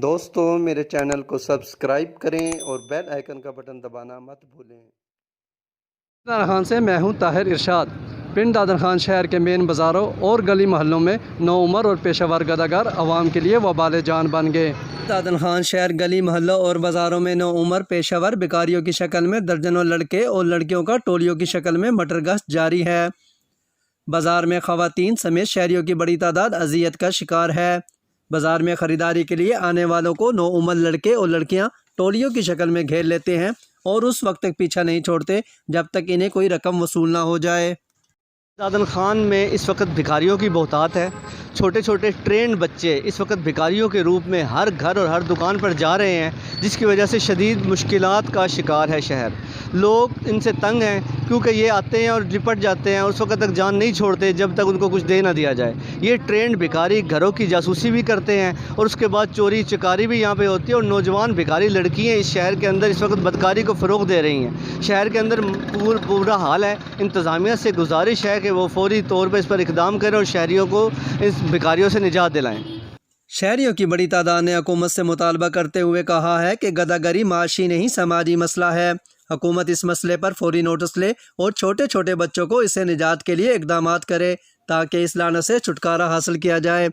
دوستو میرے چینل کو سبسکرائب کریں اور بیل آئیکن کا بٹن دبانا مت بھولیں۔ دادر خان سے میں ہوں طاہر ارشاد۔ پنڈ دادر خان شہر کے مین بازاروں اور گلی محلوں میں نوعمر اور پیشہ ور گداگر عوام کے لیے وبال جان بن گئے۔ دادر خان شہر گلی محلوں اور بازاروں میں نوعمر پیشہ ور بھکاریوں کی شکل میں درجنوں لڑکے اور لڑکیوں کا ٹولیوں کی شکل میں مٹر گشت جاری ہے۔ بازار میں خواتین سمیت شہریوں کی بڑی تعداد اذیت کا شکار ہے۔ بازار میں خریداری کے لیے آنے والوں کو نوعمر لڑکے اور لڑکیاں ٹولیوں کی شکل میں گھیر لیتے ہیں اور اس وقت تک پیچھا نہیں چھوڑتے جب تک انہیں کوئی رقم وصول نہ ہو جائے۔ دادر خان میں اس وقت بھکاریوں کی بہتات ہے۔ چھوٹے چھوٹے ٹرینڈ بچے اس وقت بھکاریوں کے روپ میں ہر گھر اور ہر دکان پر جا رہے ہیں، جس کی وجہ سے شدید مشکلات کا شکار ہے شہر۔ لوگ ان سے تنگ ہیں کیونکہ یہ آتے ہیں اور لپٹ جاتے ہیں، اس وقت تک جان نہیں چھوڑتے جب تک ان کو کچھ دے نہ دیا جائے۔ یہ ٹرینڈ بھکاری گھروں کی جاسوسی بھی کرتے ہیں اور اس کے بعد چوری چکاری بھی یہاں پہ ہوتی ہے، اور نوجوان بھکاری لڑکیاں اس شہر کے اندر اس وقت بدکاری کو فروغ دے رہی ہیں۔ شہر کے اندر پورا حال ہے۔ انتظامیہ سے گزارش ہے کہ وہ فوری طور پر اس پر اقدام کریں اور شہریوں کو اس بھکاریوں سے نجات دلائیں۔ شہریوں کی بڑی تعداد نے حکومت سے مطالبہ کرتے ہوئے کہا ہے کہ گداگری معاشی نہیں سماجی مسئلہ ہے۔ حکومت اس مسئلے پر فوری نوٹس لے اور چھوٹے چھوٹے بچوں کو اس سے نجات کے لیے اقدامات کرے تاکہ اس لعنت سے چھٹکارا حاصل کیا جائے۔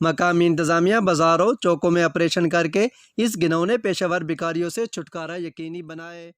مقامی انتظامیہ بازاروں چوکوں میں آپریشن کر کے اس گھنونے پیشہ ور بھکاریوں سے چھٹکارا یقینی بنائے۔